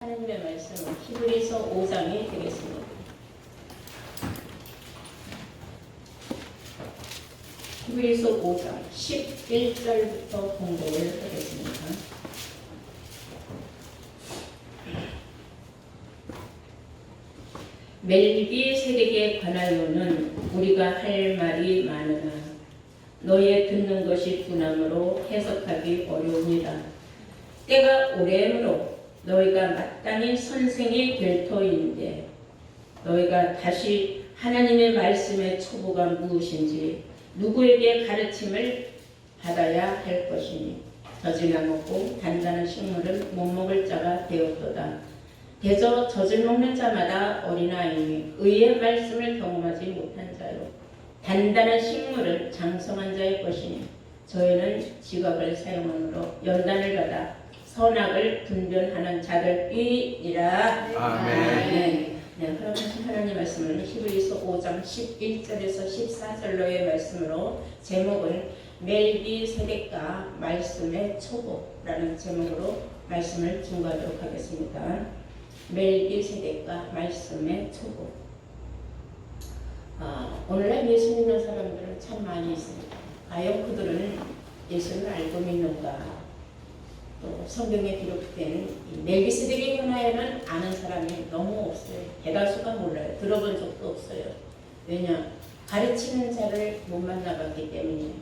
하나님의 말씀은 히브리서 5장이 되겠습니다. 히브리서 5장 11절부터 공부를 하겠습니다. 멜기세덱에 관하여는 우리가 할 말이 많으나 너의 듣는 것이 둔함으로 해석하기 어려웁니다. 때가 오래므로 너희가 마땅히 선생이 될 터인데 너희가 다시 하나님의 말씀의 초보가 무엇인지 누구에게 가르침을 받아야 할 것이니 젖이나 먹고 단단한 식물은 못 먹을 자가 되었도다. 대저 젖을 먹는 자마다 어린아이니 의의 말씀을 경험하지 못한 자요 단단한 식물은 장성한 자의 것이니 저희는 지각을 사용함으로 연단을 받아 선악을 분별하는 자들이니라. 아멘. 네, 그러면 하나님 말씀을 히브리서 5장 11절에서 14절로의 말씀으로 제목은 멜기세덱과 말씀의 초보라는 제목으로 말씀을 증거하도록 하겠습니다. 멜기세덱과 말씀의 초보. 오늘날 예수 믿는 사람들은 참 많이 있습니다. 과연 그들은 예수를 알고 믿는가? 또 성경에 기록된 멜기세덱에 관하여는 아는 사람이 너무 없어요. 대다수가 몰라요. 들어본 적도 없어요. 왜냐? 가르치는 자를 못 만나봤기 때문에.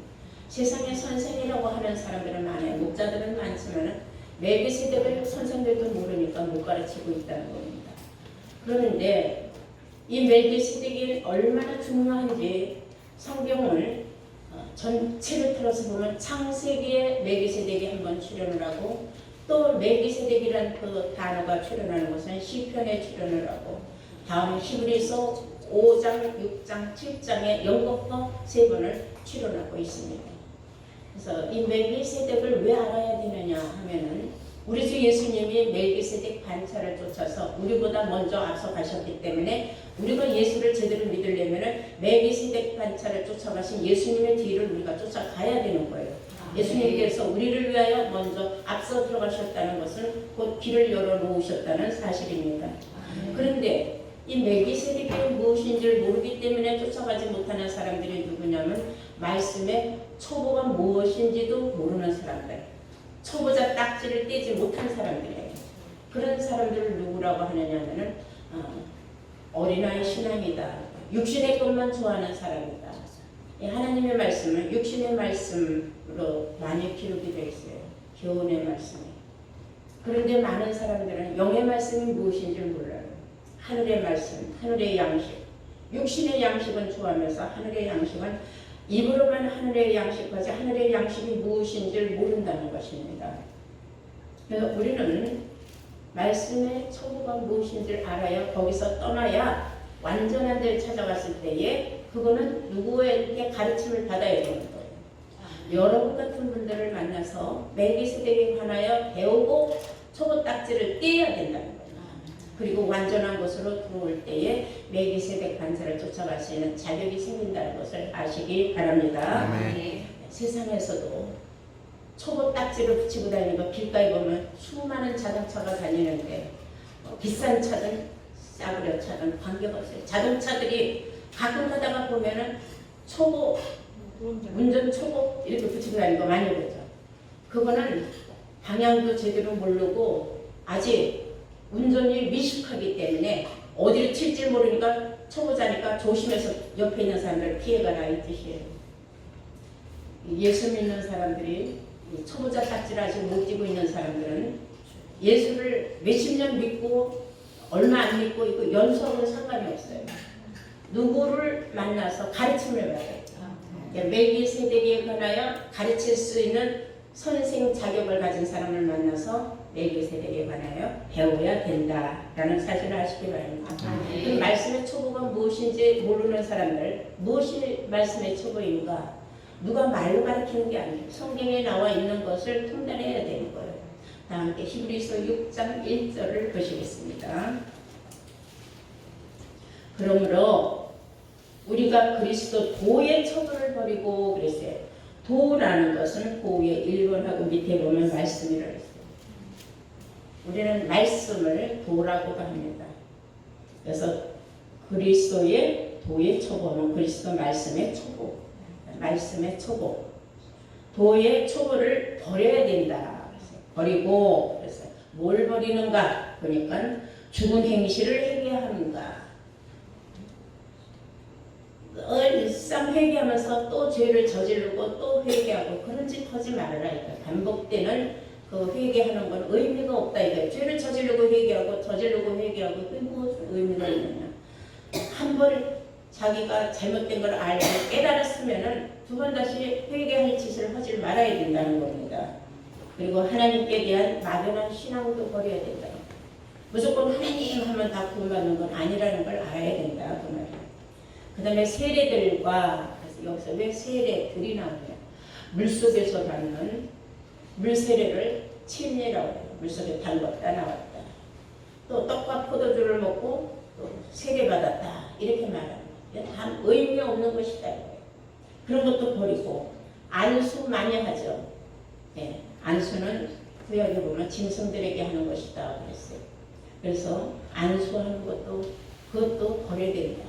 세상에 선생이라고 하는 사람들은 많아요. 목자들은 많지만 멜기세덱을 선생들도 모르니까 못 가르치고 있다는 겁니다. 그런데 이 멜기세덱이 얼마나 중요한지 성경을 전체를 틀어서 보면 창세기에 멜기세덱이 한번 출연을 하고 또 멜기세덱이라는 그 단어가 출연하는 것은 시편에 출연을 하고 다음 히브리서 5장, 6장, 7장에 연거푸 3번을 출연하고 있습니다. 그래서 이 멜기세덱을 왜 알아야 되느냐 하면은 우리 주 예수님이 멜기세덱 반차를 쫓아서 우리보다 먼저 앞서 가셨기 때문에 우리가 예수를 제대로 믿으려면 멜기세덱 반차를 쫓아가신 예수님의 뒤를 우리가 쫓아가야 되는 거예요. 예수님께서 우리를 위하여 먼저 앞서 들어가셨다는 것은 곧 길을 열어놓으셨다는 사실입니다. 그런데 이 멜기세덱이 무엇인지를 모르기 때문에 쫓아가지 못하는 사람들이 누구냐면 말씀의 초보가 무엇인지도 모르는 사람들, 초보자 딱지를 떼지 못한 사람들이에요. 그런 사람들을 누구라고 하느냐면은 어린아이 신앙이다. 육신의 것만 좋아하는 사람이다. 하나님의 말씀은 육신의 말씀으로 많이 기록이 되어 있어요. 교훈의 말씀이. 그런데 많은 사람들은 영의 말씀이 무엇인지를 몰라요. 하늘의 말씀, 하늘의 양식. 육신의 양식은 좋아하면서 하늘의 양식은 입으로만 하늘의 양식까지 하늘의 양식이 무엇인지를 모른다는 것입니다. 그래서 우리는 말씀의 초보가 무엇인지를 알아야 거기서 떠나야 완전한 데를 찾아갔을 때에 그거는 누구에게 가르침을 받아야 되는 거예요. 여러분 같은 분들을 만나서 멜기세덱에 관하여 배우고 초보 딱지를 떼야 된다는 거예요. 그리고 완전한 곳으로 들어올 때에 멜기세덱 반차를 쫓아갈 수 있는 자격이 생긴다는 것을 아시기 바랍니다. 세상에서도 초보 딱지를 붙이고 다니고 길가에 보면 수많은 자동차가 다니는데 비싼 차든 싸구려 차든 관계없어요. 자동차들이 가끔 가다가 보면은 초보, 운전 초보 이렇게 붙이고 다니는 거 많이 보죠. 그거는 방향도 제대로 모르고 아직 운전이 미숙하기 때문에 어디를 튈지 모르니까 초보자니까 조심해서 옆에 있는 사람들 피해가라 이 뜻이에요. 예수 믿는 사람들이 초보자 딱지를 아직 못 띄고 있는 사람들은 예수를 몇십 년 믿고 얼마 안 믿고 이거 연수하고는 상관이 없어요. 누구를 만나서 가르침을 받아요. 멜기세덱에 관하여 가르칠 수 있는 선생 자격을 가진 사람을 만나서 멜기세덱에 관하여 배워야 된다라는 사실을 아시기 바랍니다. 그 말씀의 초보가 무엇인지 모르는 사람들, 무엇이 말씀의 초보인가? 누가 말로 가르치는 게 아니에요. 성경에 나와 있는 것을 통달해야 되는 거예요. 다 함께 히브리서 6장 1절을 보시겠습니다. 그러므로 우리가 그리스도 도의 처분을 버리고 그랬어요. 도라는 것은 고의 1번하고 밑에 보면 말씀이라고 했어요. 우리는 말씀을 도라고도 합니다. 그래서 그리스도의 도의 초보는 그리스도 말씀의 초보, 말씀의 초보, 도의 초보를 버려야 된다. 버리고, 그래서 뭘 버리는가? 그러니까 죽은 행실을 회개해야 하는가. 일상 회개하면서 또 죄를 저지르고 또 회개하고 그런 짓 하지 말아라. 반복되는 그 회개하는 건 의미가 없다. 이거예요. 죄를 저지르고 회개하고 저지르고 회개하고 그게 무슨 의미가 있느냐. 한 번 자기가 잘못된 걸 알고 깨달았으면은 두 번 다시 회개할 짓을 하지 말아야 된다는 겁니다. 그리고 하나님께 대한 막연한 신앙도 버려야 된다. 무조건 하나님 하면 다 구원받는 건 아니라는 걸 알아야 된다. 그 말이에요. 그 다음에 세례들과, 그래서 여기서 왜 세례들이 나오냐. 물속에서 받는 물세례를 침례라고 해요. 물속에 담궜다 나왔다. 또 떡과 포도주를 먹고 또 세례받았다. 이렇게 말합니다. 다 의미 없는 것이다. 그런 것도 버리고 안수 많이 하죠. 네, 안수는 구약에 보면 짐승들에게 하는 것이다 그랬어요. 그래서 안수하는 것도 그것도 버려야 된다.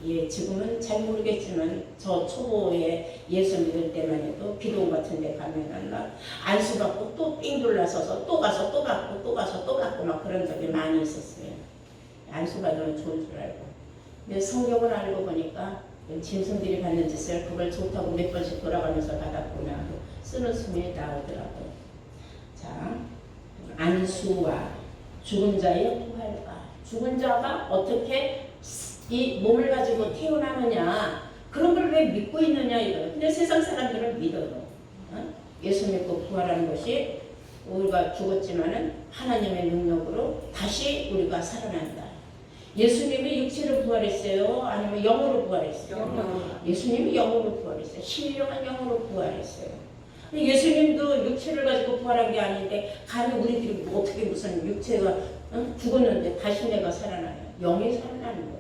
예, 지금은 잘 모르겠지만 저 초보에 예수 믿을 때만 해도 기도 같은 데 가면은 막 안수 받고 또 삥 둘러서서 또 가서 또 받고 또 가서 또 받고 막 그런 적이 많이 있었어요. 안수 받으면 좋은 줄 알고. 근데 성경을 알고 보니까 짐승들이 받는 짓을 그걸 좋다고 몇 번씩 돌아가면서 받았구나 쓰는 숨이 나오더라고요. 자, 안수와 죽은 자의 부활과 죽은 자가 어떻게 이 몸을 가지고 태어나느냐 그런 걸 왜 믿고 있느냐 이거예요. 근데 세상 사람들은 믿어요. 예수 믿고 부활하는 것이 우리가 죽었지만은 하나님의 능력으로 다시 우리가 살아난다. 예수님이 육체로 부활했어요? 아니면 영으로 부활했어요? 예수님이 영으로 부활했어요. 신령한 영으로 부활했어요. 예수님도 육체를 가지고 부활한 게 아닌데 감히 우리들이 어떻게 무슨 육체가 죽었는데 다시 내가 살아나요. 영이 살아나는 거예요.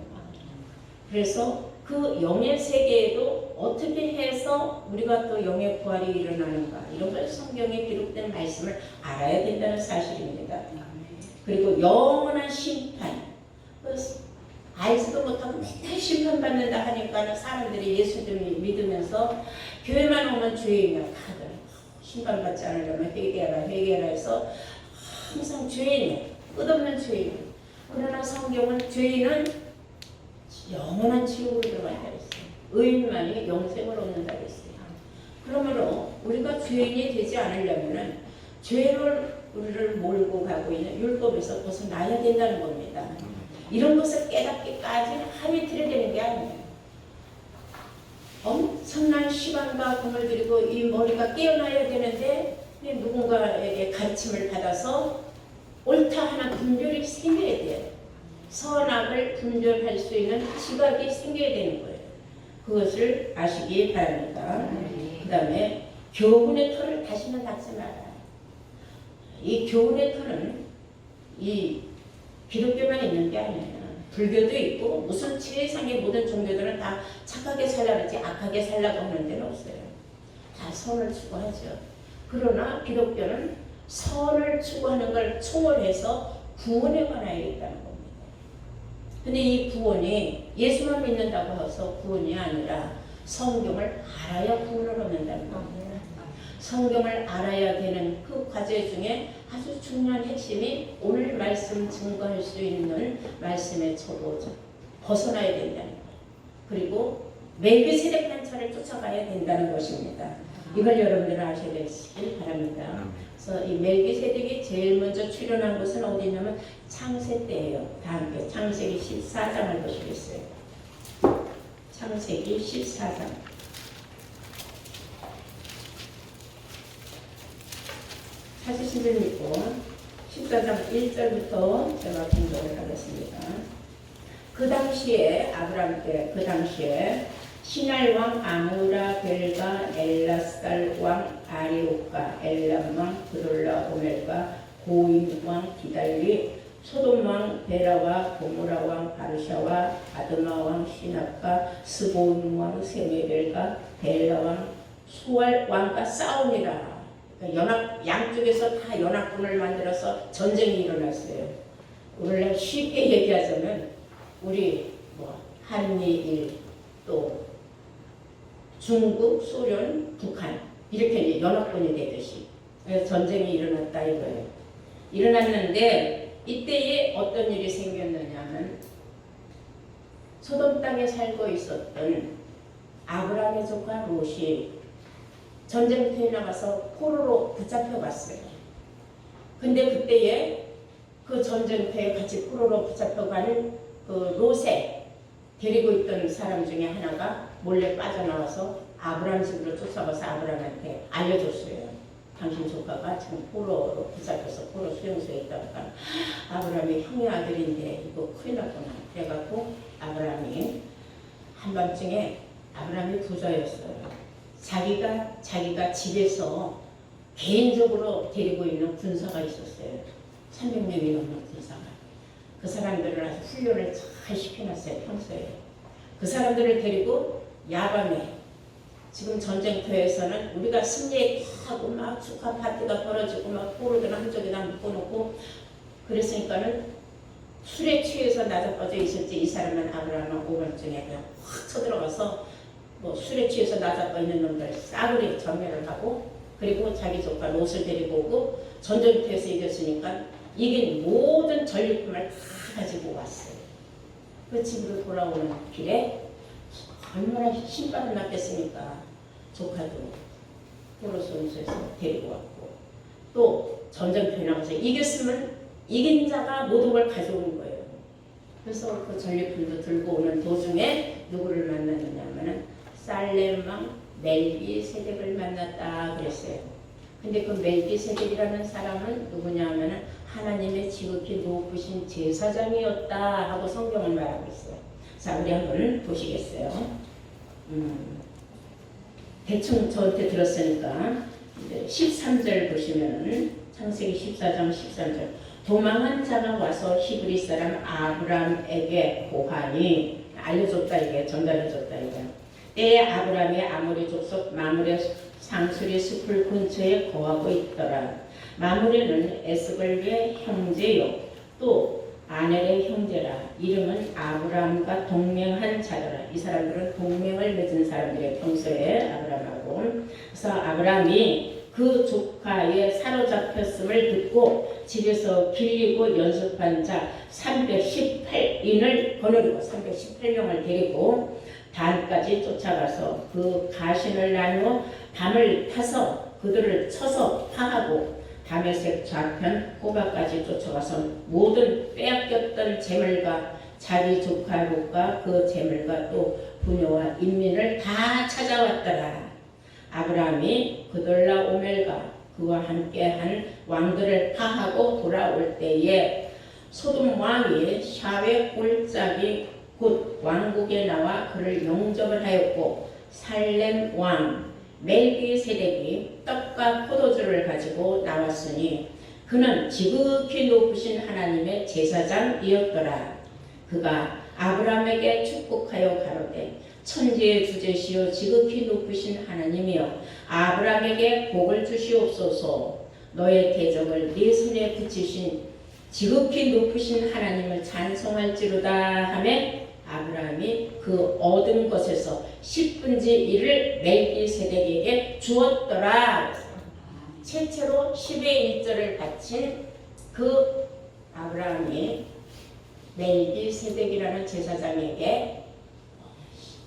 그래서 그 영의 세계에도 어떻게 해서 우리가 또 영의 부활이 일어나는가 이런 걸 성경에 기록된 말씀을 알아야 된다는 사실입니다. 그리고 영원한 심판 알지도 못하고 맨날 심판받는다 하니까 사람들이 예수를 믿으면서 교회만 오면 죄인이야. 다들 심판받지 않으려면 회개하라 회개하라 해서 항상 죄인이야. 끝없는 죄인. 그러나 성경은 죄인은 영원한 지옥으로 들어간다 했어요. 의인만이 영생을 얻는다 했어요. 그러므로 우리가 죄인이 되지 않으려면은 죄를 우리를 몰고 가고 있는 율법에서 벗어나야 된다는 겁니다. 이런 것을 깨닫기까지는 하루 이틀이 되는 게 아니에요. 엄청난 시간과 공을 들이고 이 머리가 깨어나야 되는데 누군가에게 가르침을 받아서 옳다 하는 분별이 생겨야 돼요. 선악을 분별할 수 있는 지각이 생겨야 되는 거예요. 그것을 아시기 바랍니다. 그 다음에 교훈의 털을 다시는 닦지 마라. 이 교훈의 털은 이 기독교만 있는 게 아니에요. 불교도 있고 무슨 세상의 모든 종교들은 다 착하게 살라는지 악하게 살라고 하는 데는 없어요. 다 선을 추구하죠. 그러나 기독교는 선을 추구하는 걸 초월해서 구원에 관하여 있다는 겁니다. 근데 이 구원이 예수만 믿는다고 해서 구원이 아니라 성경을 알아야 구원을 얻는다는 겁니다. 성경을 알아야 되는 그 과제 중에 아주 중요한 핵심이 오늘 말씀 증거할 수 있는 말씀의 초보죠. 벗어나야 된다는 것. 그리고 멜기세덱 관찰을 쫓아가야 된다는 것입니다. 이걸 여러분들은 아셔야 되시길 바랍니다. 그래서 이 멜기세덱이 제일 먼저 출현한 곳은 어디냐면 창세 때예요. 다 함께 창세기 14장을 보시겠어요. 창세기 14장. 찾으신 줄 믿고 14장 1절부터 제가 공부를 하겠습니다. 그 당시에 아브라함 때 그 당시에 시날 왕 아무라 벨가 엘라스갈 왕 아리옥가 엘람 왕 그돌라 오멜가 고임 왕 기달리 소돔 왕 베라와 고모라 왕 바르샤와 아드마 왕 시납과 스본 왕 세메벨과 벨라 왕 수알 왕과 싸우니라. 연합 양쪽에서 다 연합군을 만들어서 전쟁이 일어났어요. 오늘날 쉽게 얘기하자면 우리 뭐 한미일 또 중국, 소련, 북한 이렇게 이제 연합군이 되듯이 그래서 전쟁이 일어났다 이거예요. 일어났는데 이때에 어떤 일이 생겼느냐면 소돔 땅에 살고 있었던 아브라함의 조카 롯이 전쟁터에 나가서 포로로 붙잡혀갔어요. 근데 그때에 그 전쟁터에 같이 포로로 붙잡혀가는 그 롯에 데리고 있던 사람 중에 하나가 몰래 빠져나와서 아브라함 집으로 쫓아가서 아브라함한테 알려줬어요. 당신 조카가 지금 포로로 붙잡혀서 포로 수용소에 있다니까 아브라함이 형의 아들인데 이거 큰일 났구나. 그래갖고 아브라함이 한밤중에 아브라함이 부자였어요. 자기가 집에서 개인적으로 데리고 있는 군사가 있었어요. 300명이 넘는 군사가. 그 사람들을 아주 훈련을 잘 시켜놨어요. 평소에. 그 사람들을 데리고 야밤에 지금 전쟁터에서는 우리가 승리하고 막 축하 파티가 벌어지고 막 포로들 한쪽에다 묶어놓고 그랬으니까는 술에 취해서 나자빠져 있을지 이 사람은 아브라함은 오밤중에 그냥 확 쳐들어가서 뭐 술에 취해서 나자빠 있는 놈들 싸그리 전멸을 하고 그리고 자기 조카 롯을 데리고 오고 전쟁터에서 이겼으니까 이긴 모든 전리품을 다 가지고 왔어요. 그 집으로 돌아오는 길에 얼마나 신발을 났겠습니까? 조카도 포로 수용소에서 데리고 왔고 또 전쟁터에 나가서 이겼으면 이긴 자가 모든 걸 가져오는 거예요. 그래서 그 전리품도 들고 오는 도중에 누구를 만났느냐면은 살렘 왕 멜기세덱을 만났다 그랬어요. 근데 그 멜기세덱이라는 사람은 누구냐면은 하나님의 지극히 높으신 제사장이었다 하고 성경을 말하고 있어요. 자, 우리 한번 보시겠어요? 대충 저한테 들었으니까 13절 보시면은 창세기 14장 13절 도망한 자가 와서 히브리 사람 아브람에게 고하니 알려줬다 이게 전달해줬다 이게 때에 아브람이 아모리 족속 마므레 상수리 숲을 근처에 거하고 있더라. 마므레는 에스걸의 형제요 또 아넬의 형제라. 이름은 아브람과 동맹한 자더라. 이 사람들은 동맹을 맺은 사람들의 평소에 아브람하고. 그래서 아브람이 그 조카의 사로잡혔음을 듣고 집에서 길리고 연습한 자 318인을 거느리고 318명을 데리고 단까지 쫓아가서 그 가신을 나누어 밤을 타서 그들을 쳐서 파하고 다메섹 좌편 호바까지 쫓아가서 모든 빼앗겼던 재물과 자기 조카 롯과 그 재물과 또 부녀와 인민을 다 찾아왔더라. 아브라함이 그돌라오멜과 그와 함께한 왕들을 파하고 돌아올 때에 소돔 왕이 샤웨 골짜기 곧 왕국에 나와 그를 영접을 하였고 살렘 왕 멜기세덱이 떡과 포도주를 가지고 나왔으니 그는 지극히 높으신 하나님의 제사장이었더라. 그가 아브라함에게 축복하여 가로되 천지의 주제시요 지극히 높으신 하나님이여 아브라함에게 복을 주시옵소서. 너의 대적을 네 손에 붙이신 지극히 높으신 하나님을 찬송할지로다 하매 아브라함이 그 얻은 것에서 10분의 1을 멜기세덱에게 주었더라. 최초로 10의 1절을 바친 그 아브라함이 멜기세덱이라는 제사장에게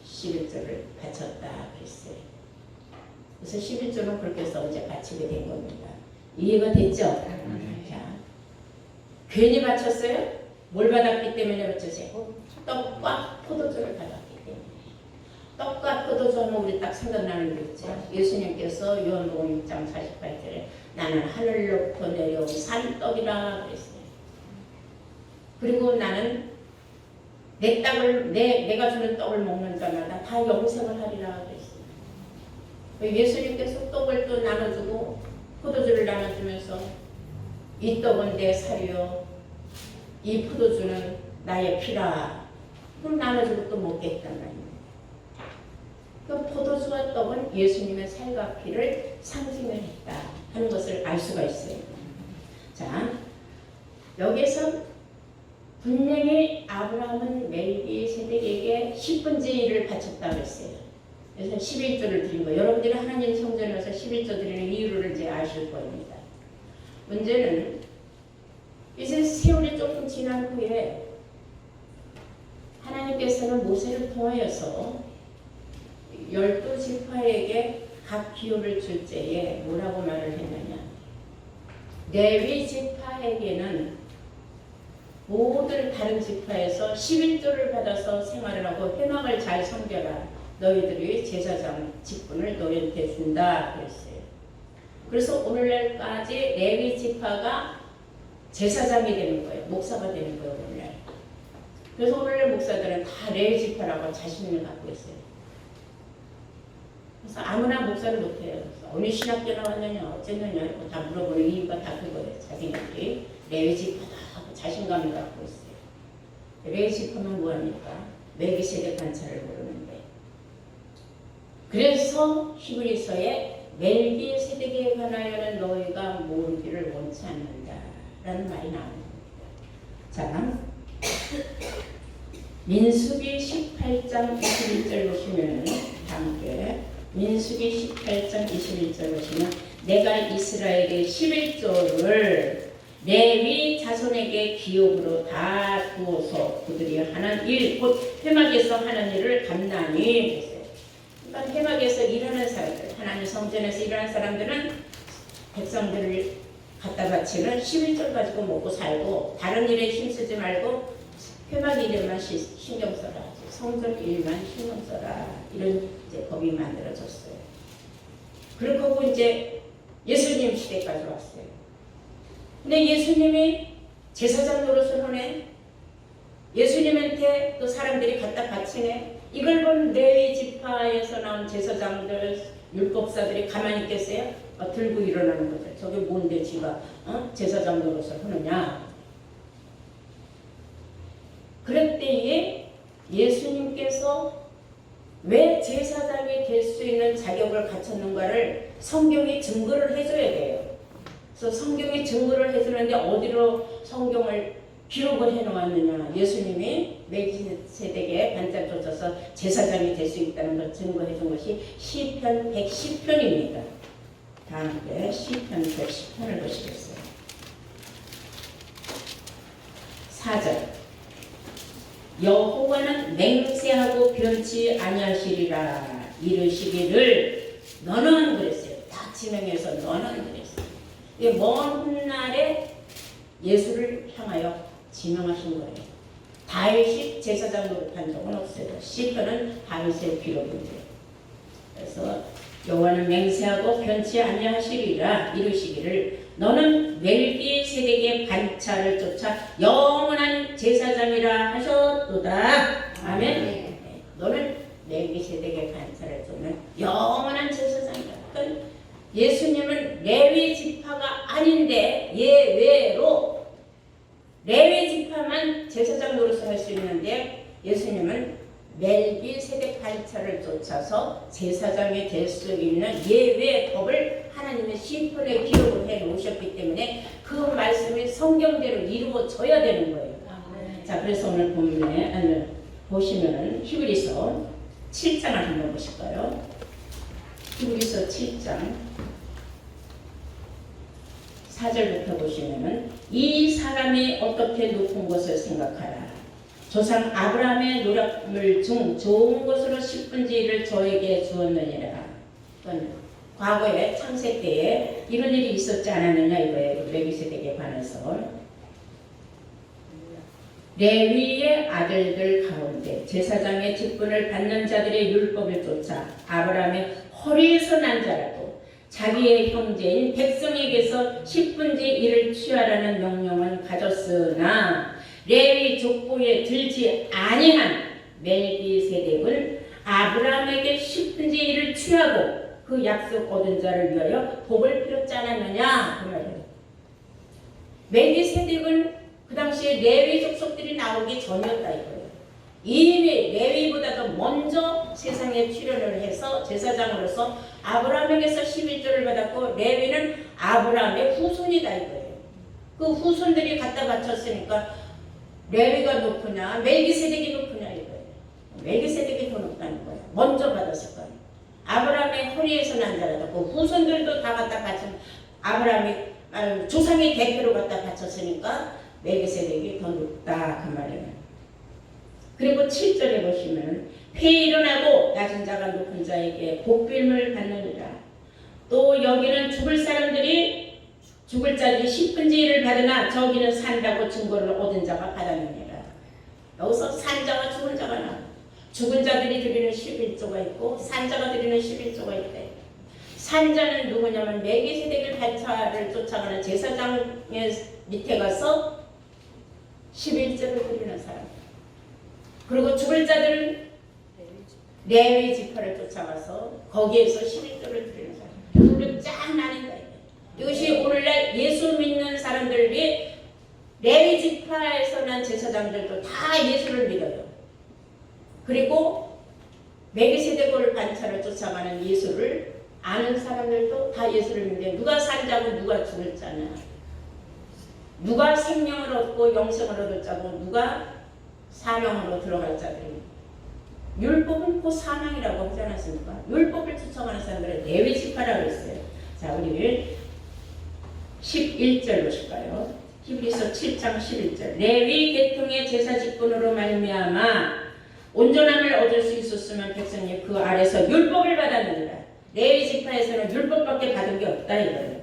11절을 바쳤다 그랬어요. 그래서 11절은 그렇게 해서 이제 바치게 된 겁니다. 이해가 됐죠? 자, 괜히 바쳤어요? 뭘 받았기 때문에 바쳤어요? 떡과 포도주를 받았기 때문에. 떡과 포도주 하면 우리 딱 생각나는 게 있죠. 예수님께서 요한복음 6장 48절에 나는 하늘로부터 내려온 산떡이라 그랬어요. 그리고 나는 내 떡을 내가 주는 떡을 먹는 자마다 다 영생을 하리라 그랬어요. 예수님께서 떡을 또 나눠주고 포도주를 나눠주면서 이 떡은 내 살이요 이 포도주는 나의 피라. 그럼 나눠주고 또 먹겠단 말이에요. 그 포도주와 떡은 예수님의 살과 피를 상징을 했다. 하는 것을 알 수가 있어요. 자, 여기서 분명히 아브라함은 멜기세덱에게 10분의 1을 바쳤다고 했어요. 그래서 11조를 드린 거예요. 여러분들이 하나님 성전에 와서 11조 드리는 이유를 이제 아실 겁니다. 문제는 이제 세월이 조금 지난 후에 하나님께서는 모세를 통하여서 12지파에게 각 기호를 줄 때에 뭐라고 말을 했느냐. 레위 지파에게는 모든 다른 지파에서 11조를 받아서 생활을 하고 회막을 잘 섬겨라. 너희들이 제사장 직분을 너희한테 준다 그랬어요. 그래서 오늘날까지 레위 지파가 제사장이 되는 거예요. 목사가 되는 거예요. 오늘날. 그래서 오늘날 목사들은 다 레위 지파라고 자신을 갖고 있어요. 그래서 아무나 목사를 못해요. 어느 신학교 나왔느냐 어쨌느냐 다 물어보는 이유가 다 그거예요. 자기네들이 레위 지파다 하고 자신감을 갖고 있어요. 레위 지파만 뭐합니까? 멜기세덱 반차를 모르는데. 그래서 히브리서에 멜기세덱에 관하여는 너희가 모르기를 원치 않는다 라는 말이 나옵니다. 자, 민수기 18장 21절 보시면 함께 민수기 18장 21절 보시면 내가 이스라엘의 11조를 레위 자손에게 기업으로 다 두어서 그들이 하는 일 곧 회막에서 하는 일을 감당히 했어요. 그러니까 회막에서 일하는 사람들, 하나님 성전에서 일하는 사람들은 백성들을 갖다 바치는 11조 가지고 먹고 살고 다른 일에 힘쓰지 말고 회막 일에만 신경 써라. 성전 일만 신경 써라. 이런 이제 법이 만들어졌어요. 그리고 이제 예수님 시대까지 왔어요. 근데 예수님이 제사장 노릇을 하네. 예수님한테 또 사람들이 갖다 바치네. 이걸 본 레위 지파에서 나온 제사장들, 율법사들이 가만히 있겠어요? 들고 일어나는 거죠. 저게 뭔데 지가 제사장 노릇을 하느냐. 그랬더니 예수님께서 왜 제사장이 될 수 있는 자격을 갖췄는가를 성경이 증거를 해줘야 돼요. 그래서 성경이 증거를 해주는데 어디로 성경을 기록을 해놓았느냐. 예수님이 멜기세덱에 반짝 쫓아서 제사장이 될 수 있다는 걸 증거해 준 것이 시편 110편입니다. 다 함께 시편 110편을 보시겠어요. 4절 여호와는 맹세하고 변치 아니하시리라 이르시기를 너는 그랬어요. 딱 지명해서 너는 그랬어요. 이게 먼 훗날에 예수를 향하여 지명하신 거예요. 다윗이 제사장 노릇한 적은 없어요. 시편은 다윗의 기록인데. 그래서 여호와는 맹세하고 변치 아니하시리라 이르시기를 너는 멜기세덱의 반차를 쫓아 영원한 제사장이라 하셨도다. 아멘. 네. 너는 멜기세덱의 반차를 쫓는 영원한 제사장이다. 그러니까 예수님은 레위 지파가 아닌데 예외로 레위 지파만 제사장 노릇을 할 수 있는데 예수님은 멜기세덱 반차를 쫓아서 제사장이 될 수 있는 예외 법을 하나님의 시편에 기록을 해 놓으셨기 때문에 그 말씀이 성경대로 이루어져야 되는 거예요. 자, 그래서 오늘 본문에 보시면은 히브리서 7장을 한번 보실까요? 히브리서 7장 4절부터 보시면은 이 사람이 어떻게 높은 것을 생각하라. 조상 아브라함의 노력물 중 좋은 것으로 10분의 1을 저에게 주었느니라. 과거에 창세 때에 이런 일이 있었지 않았느냐 이거예요. 멜기세덱에 관해서. 레위의 아들들 가운데 제사장의 직분을 받는 자들의 율법을 쫓아 아브라함의 허리에서 난 자라도 자기의 형제인 백성에게서 10분의 1을 취하라는 명령은 가졌으나 레위 족보에 들지 아니한 멜기세덱은 아브라함에게 10분의 1을 취하고 그 약속 얻은 자를 위하여 복을 빌었지 않았느냐 그 말이에요. 멜기세덱은 그 당시에 레위 족속들이 나오기 전이었다 이거예요. 이미 레위보다도 먼저 세상에 출현을 해서 제사장으로서 아브라함에게서 11조를 받았고 레위는 아브라함의 후손이다 이거예요. 그 후손들이 갖다 바쳤으니까 레위가 높으냐 멜기세덱이 높으냐 이거예요. 멜기세덱이 더 높다는 거예요. 먼저 받았을 거예요. 아브라함의 허리에서 난 자라고 후손들도 다 갖다 바친 아브라함이 조상의 대표로 갖다 바쳤으니까 멜기세덱이 더 높다 그 말이에요. 그리고 7절에 보시면 폐에 일어나고 낮은 자가 높은 자에게 복빌을 받느니라. 또 여기는 죽을 사람들이 죽을 자들이 10분의 1을 받으나 저기는 산다고 증거를 얻은 자가 받았느니라. 여기서 산 자와 죽은 자가 나와. 죽은 자들이 드리는 11조가 있고 산 자가 드리는 11조가 있대. 산 자는 누구냐면 멜기세덱의 반차를 쫓아가는 제사장의 밑에 가서 11조를 드리는 사람. 그리고 죽을 자들은 레위 지파를 쫓아가서 거기에서 11조를 드리는 사람. 둘로 쫙 나뉜다. 이것이 오늘날 예수 믿는 사람들이 레위 지파에서 난 제사장들도 다 예수를 믿어요. 그리고 멜기세덱을 반차를 쫓아가는 예수를 아는 사람들도 다 예수를 믿는데 누가 산자고 누가 죽을 자냐, 누가 생명을 얻고 영생을 얻을 자고 누가 사망으로 들어갈 자들이. 율법은 곧 사망이라고 하지 않았습니까? 율법을 쫓아가는 사람들은 레위 지파라고 했어요. 자, 우리 11절 보실까요? 히브리서 7장 11절. 레위 계통의 제사 직분으로 말미암아 온전함을 얻을 수 있었으면 백성이 그 아래서 율법을 받았느니라. 레위 지파에서는 율법밖에 받은 게 없다 이거예요.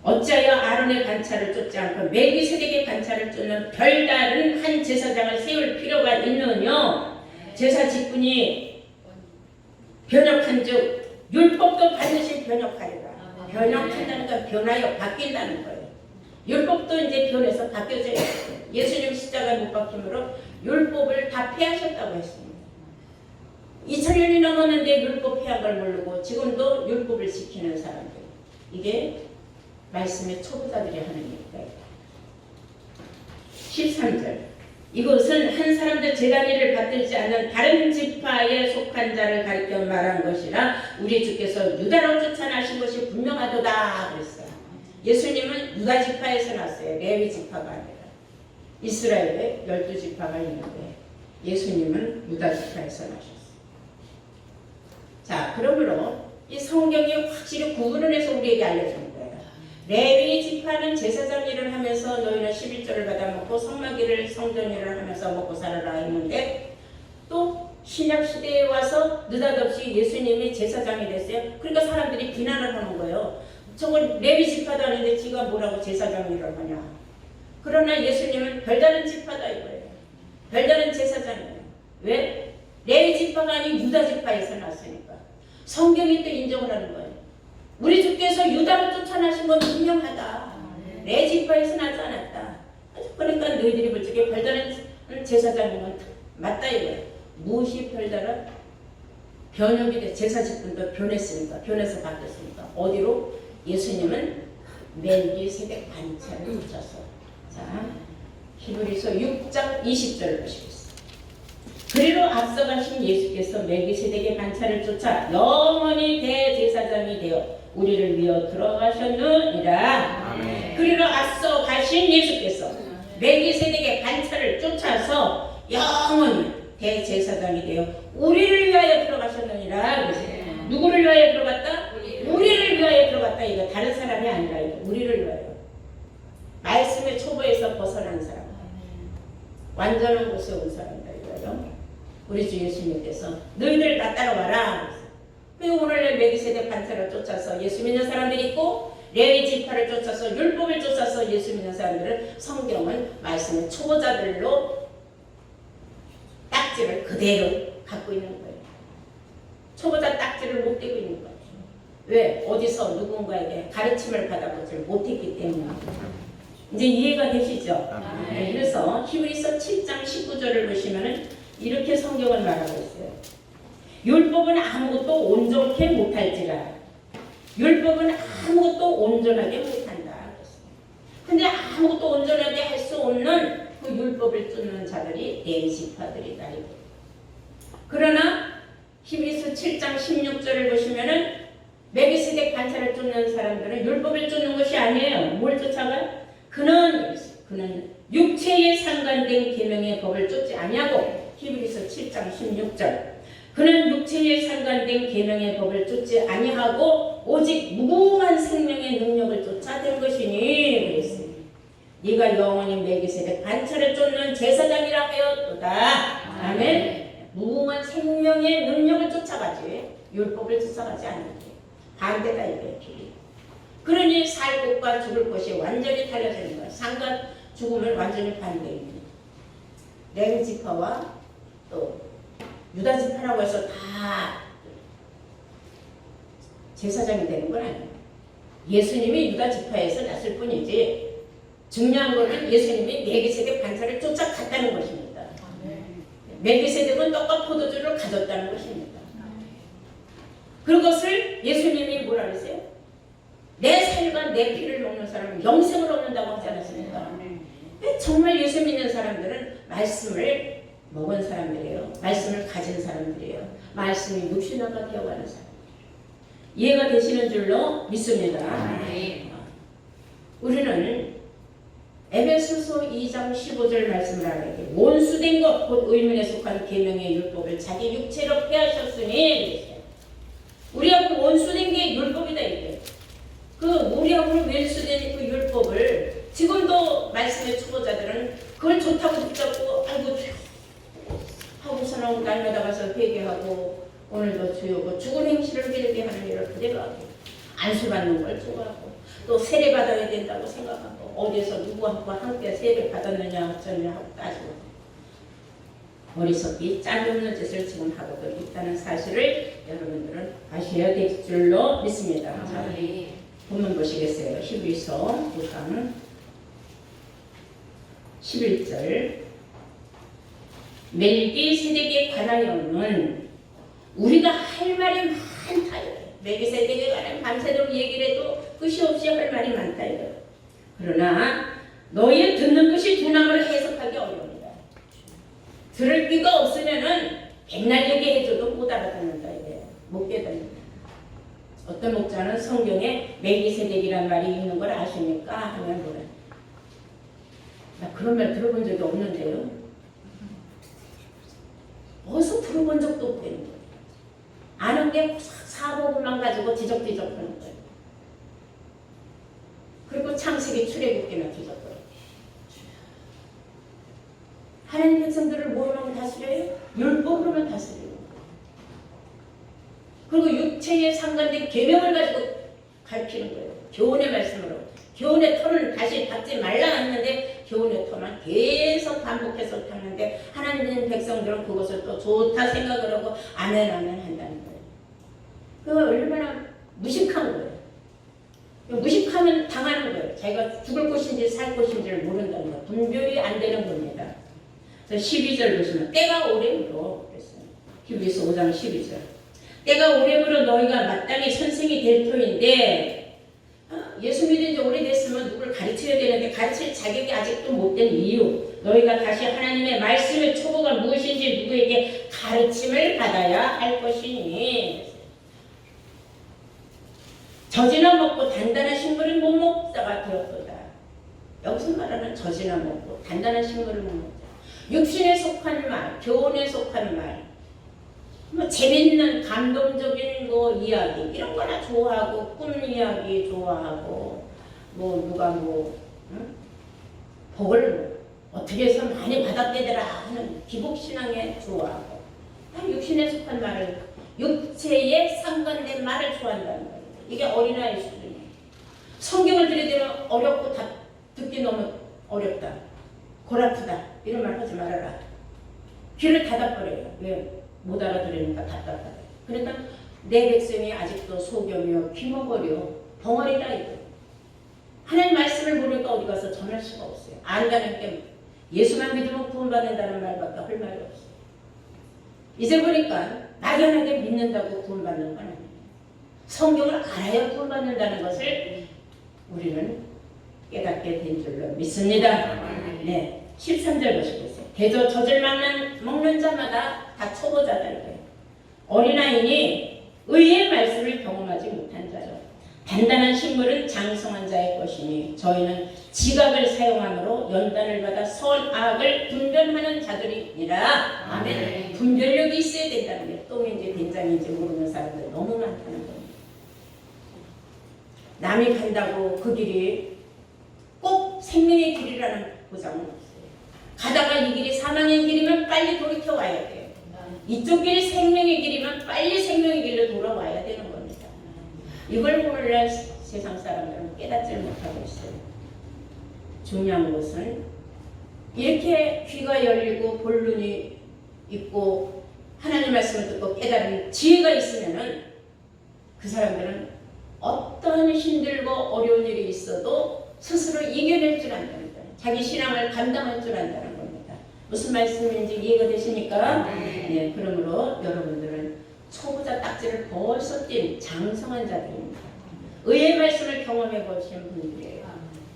어찌하여 아론의 반차를 쫓지 않고 멜기세덱의 반차를 쫓는 별다른 한 제사장을 세울 필요가 있느냐? 제사 직분이 변혁한즉 율법도 반드시 변혁하리라. 변혁한다는 건 변하여 바뀐다는 거예요. 율법도 이제 변해서 바뀌어져요. 예수님 십자가에 못 박힘으로 율법을 다 폐하셨다고 했습니다. 2000년이 넘었는데 율법 폐한 걸 모르고 지금도 율법을 지키는 사람들. 이게 말씀의 초보자들이 하는 얘기다. 13절. 이것은 한 사람도 제단위를 받들지 않는 다른 지파에 속한 자를 가리켜 말한 것이라 우리 주께서 유다로 쫓아나신 것이 분명하도다 그랬어요. 예수님은 유다 지파에서 났어요. 레위 지파가 아니라. 이스라엘에 12지파가 있는데 예수님은 유다 지파에서 나셨어요. 자, 그러므로 이 성경이 확실히 구분을 해서 우리에게 알려주는 거예요. 레위 지파는 제사장 일을 하면서 너희는 11조를 받아먹고 성막일을 성전 일을 하면서 먹고 살아라 했는데 또 신약 시대에 와서 느닷없이 예수님이 제사장이 됐어요. 그러니까 사람들이 비난을 하는 거예요. 저걸 레위 지파도 아닌데 지가 뭐라고 제사장 일을 하냐. 그러나 예수님은 별다른 지파다 이거예요. 별다른 제사장이에요. 왜? 레위 지파가 아닌 유다 지파에서 났으니까. 성경이 또 인정을 하는 거예요. 우리 주께서 유다로 쫓아나신 건 분명하다. 레위 지파에서 나지 않았다. 그러니까 너희들이 볼 적에 별다른 제사장인 건 맞다 이거예요. 무엇이 별다른? 변혁이 돼. 제사 직분도 변했으니까. 변해서 바뀌었으니까. 어디로? 예수님은 멜기세덱 반차를 쫓아서. 자, 히브리서 6장 20절을 보시겠습니다. 그리로 앞서가신 예수께서 멜기세덱의 반차를 쫓아 영원히 대제사장이 되어 우리를 위하여 들어가셨느니라. 아멘. 그리로 앞서가신 예수께서 멜기세덱의 반차를 쫓아서 영원히 대제사장이 되어 우리를 위하여 들어가셨느니라. 누구를 위하여 들어갔다? 우리를 위하여 들어갔다. 이거 다른 사람이 아니라 이거 우리를 위하여. 말씀의 초보에서 벗어난 사람, 완전한 곳에 온 사람이다 이거예요. 우리 주 예수님께서 너희들 다 따라와라. 그리고 오늘날 멜기세덱 반차를 쫓아서 예수 믿는 사람들이 있고 레위 지파를 쫓아서 율법을 쫓아서 예수 믿는 사람들은 성경은 말씀의 초보자들로 딱지를 그대로 갖고 있는 거예요. 초보자 딱지를 못 떼고 있는 거예요. 왜? 어디서 누군가에게 가르침을 받아보지 못했기 때문에. 이제 이해가 되시죠? 네, 그래서 히브리서 7장 19절을 보시면은 이렇게 성경을 말하고 있어요. 율법은 아무것도 온전케 못할지라. 율법은 아무것도 온전하게 못한다. 근데 아무것도 온전하게 할 수 없는 그 율법을 쫓는 자들이 레위 지파들이다. 그러나 히브리서 7장 16절을 보시면은 멜기세덱 반차를 쫓는 사람들은 율법을 쫓는 것이 아니에요. 뭘 쫓아가? 그는 육체에 상관된 계명의 법을 쫓지 아니하고 히브리서 7장 16절 그는 육체에 상관된 계명의 법을 쫓지 아니하고 오직 무궁한 생명의 능력을 쫓아낸 것이니 그랬어요. 네가 영원히 멜기세덱 반차를 쫓는 제사장이라 하였도다. 아멘. 무궁한 생명의 능력을 쫓아가지 율법을 쫓아가지 않는데 반대다 이거예요. 그러니 살 것과 죽을 것이 완전히 달라지는 거야. 삶과 죽음을 완전히 반대입니다. 레위 지파와 또 유다 지파라고 해서 다 제사장이 되는 건 아니에요. 예수님이 유다 지파에서 났을 뿐이지 중요한 것은 예수님이 멜기세덱 반차를 쫓아갔다는 것입니다. 멜기세덱은 떡과 포도주를 가졌다는 것입니다. 그것을 예수님이 뭐라 그랬어요? 내 살과 내 피를 먹는 사람은 영생을 얻는다고 하지 않았습니까? 정말 예수 믿는 사람들은 말씀을 먹은 사람들이에요. 말씀을 가진 사람들이에요. 말씀이 육신화가 되어가는 사람. 이해가 되시는 줄로 믿습니다. 우리는 에베소서 2장 15절 말씀을 하게 원수된 것 곧 의문에 속한 계명의 율법을 자기 육체로 폐하셨으니 그랬어요. 우리하고 원수된 게 율법이다 이게. 그 우리하고 원수된 그 율법을 지금도 말씀의 초보자들은 그걸 좋다고 붙잡고 아이고 하고서는 날마다 가서 회개하고 오늘도 주여고 죽은 행실을 빌게 하는 일을 그대로 하고 안수받는 걸 좋아하고 또 세례 받아야 된다고 생각하고 어디서 누구하고 함께 세례 받았느냐 어쩌느냐 하고 따지고 어리석기 짝이 없는 짓을 지금 하고도 있다는 사실을 여러분들은 아셔야 될 줄로 믿습니다. 자, 우리 본문 보시겠어요? 히브리서 9장 11절 멜기세덱에 관하여는 우리가 할 말이 많다. 멜기세덱에 관한 밤새도록 얘기를 해도 끝이 없이 할 말이 많다. 그러나 너희의 듣는 것이 두나무를 해석하기 어려웁니다. 들을 귀가 없으면은 백날 얘기해줘도 못 알아듣는다. 못 깨닫는다. 어떤 목자는 성경에 멜기세덱이란 말이 있는 걸 아십니까? 하면 뭐래? 나 그런 말 들어본 적이 없는데요. 어디서 들어본 적도 없다는 거예요. 아는 게 사복만 가지고 뒤적뒤적 하는 거예요. 그리고 창세기 출애굽기나 뒤적거려요. 하나님 백성들을 뭐로만 다스려요? 율법으로만 다스려요. 그리고 육체에 상관된 계명을 가지고 가르치는 거예요. 교훈의 말씀으로. 교훈의 터는 다시 닫지 말라 했는데 교훈의 터만 계속 반복해서 타는데 하나님 백성들은 그것을 또 좋다 생각을 하고 아멘 아멘 한다는 거예요. 그거 얼마나 무식한 거예요. 무식하면 당하는 거예요. 자기가 죽을 것인지 살 것인지를 모른다는 거예요. 분별이 안 되는 겁니다. 12절 보시면 때가 오래므로 그랬어요. 히브리서 5장 12절 때가 오래므로 너희가 마땅히 선생이 될 터인데 예수 믿은 지 오래됐으면 누구를 가르쳐야 되는데 가르칠 자격이 아직도 못 된 이유 너희가 다시 하나님의 말씀의 초보가 무엇인지 누구에게 가르침을 받아야 할 것이니 젖이나 먹고 단단한 식물을 못 먹다가 되었도다. 여기서 말하는 젖이나 먹고 단단한 식물을 못 먹자. 육신에 속한 말, 교훈에 속한 말, 뭐 재밌는 감동적인 거 이야기 이런 거나 좋아하고 꿈 이야기 좋아하고 뭐 누가 복을 어떻게 해서 많이 받았대더라 하는 기복신앙에 좋아하고 육신에 속한 말을 육체에 상관된 말을 좋아한다는 거예요. 이게 어린아이 수준이에요. 성경을 들이대면 어렵고 듣기 너무 어렵다. 골 아프다. 이런 말 하지 말아라. 귀를 닫아버려요. 왜? 못 알아들으니까 답답하다. 그러니까 내 백성이 아직도 소경이요 귀머거리요 벙어리라 이거. 하나님 말씀을 모르니까 어디 가서 전할 수가 없어요. 안다는 게 예수만 믿으면 구원받는다는 말밖에 할 말이 없어요. 이제 보니까 막연하게 믿는다고 구원받는 건 아니에요. 성경을 알아야 구원받는다는 것을 우리는 깨닫게 된 줄로 믿습니다. 네, 13절 보시겠어요. 대저 젖을 먹는 자마다 다 초보자다 이거예요. 어린아이니 의의 말씀을 경험하지 못한 자죠. 단단한 식물은 장성한 자의 것이니 저희는 지각을 사용함으로 연단을 받아 선악을 분별하는 자들이니라. 아멘. 분별력이 있어야 된다는 게 똥인지 된장인지 모르는 사람들 너무 많다는 겁니다. 남이 간다고 그 길이 꼭 생명의 길이라는 보장은 없어요. 가다가 이 길이 사망의 길이면 빨리 돌이켜 와야 돼요. 이쪽 길이 생명의 길이면 빨리 생명의 길로 돌아와야 되는 겁니다. 이걸 오늘날 세상 사람들은 깨닫지 못하고 있어요. 중요한 것은 이렇게 귀가 열리고 본론이 있고 하나님 말씀을 듣고 깨달은 지혜가 있으면은 그 사람들은 어떤 힘들고 어려운 일이 있어도 스스로 이겨낼 줄 안다는 거예요. 자기 신앙을 감당할 줄 안다는 겁니다. 무슨 말씀인지 이해가 되십니까? 네, 그러므로 여러분들은 초보자 딱지를 벌써 띈 장성한 자들입니다. 의의 말씀을 경험해 보신 분들이에요.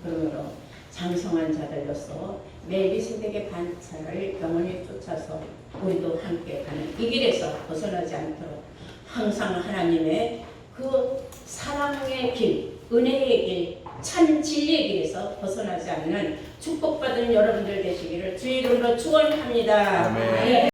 그러므로 장성한 자들로서 멜기세덱의 반차를 영원히 쫓아서 우리도 함께 가는 이 길에서 벗어나지 않도록 항상 하나님의 그 사랑의 길, 은혜의 길, 참 진리의 길에서 벗어나지 않는 축복받은 여러분들 되시기를 주의 이름으로 축원합니다. 아멘.